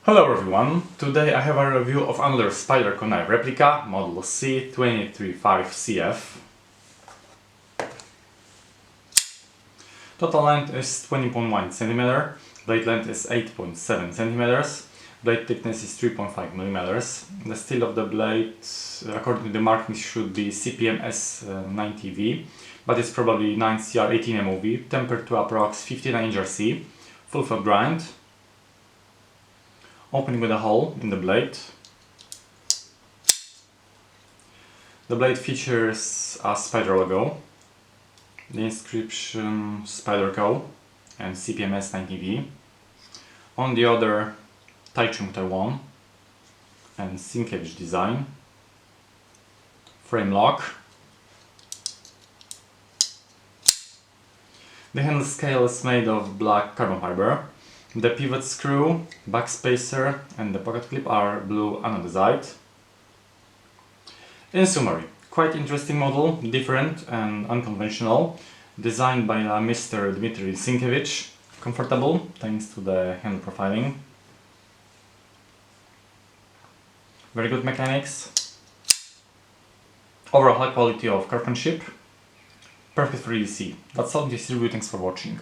Hello everyone, today I have a review of another Spyderco knife replica, model C235CF. Total length is 20.1 cm, blade length is 8.7 cm, blade thickness is 3.5 mm. The steel of the blade, according to the markings, should be CPM S90V, but it's probably 9CR18 MOV, tempered to approx 59 HRC, full flat grind. Opening with a hole in the blade. The blade features a Spyder logo, the inscription Spyderco and CPMS 90V. On the other, Taichung Taiwan and Sinkevich design. Frame lock. The handle scale is made of black carbon fiber. The pivot screw, backspacer and the pocket clip are blue anodized. In summary, quite interesting model, different and unconventional, designed by Mr. Dmitry Sinkevich, comfortable thanks to the handle profiling, very good mechanics, overall high quality of craftsmanship, perfect for EDC. That's all in this review, thanks for watching.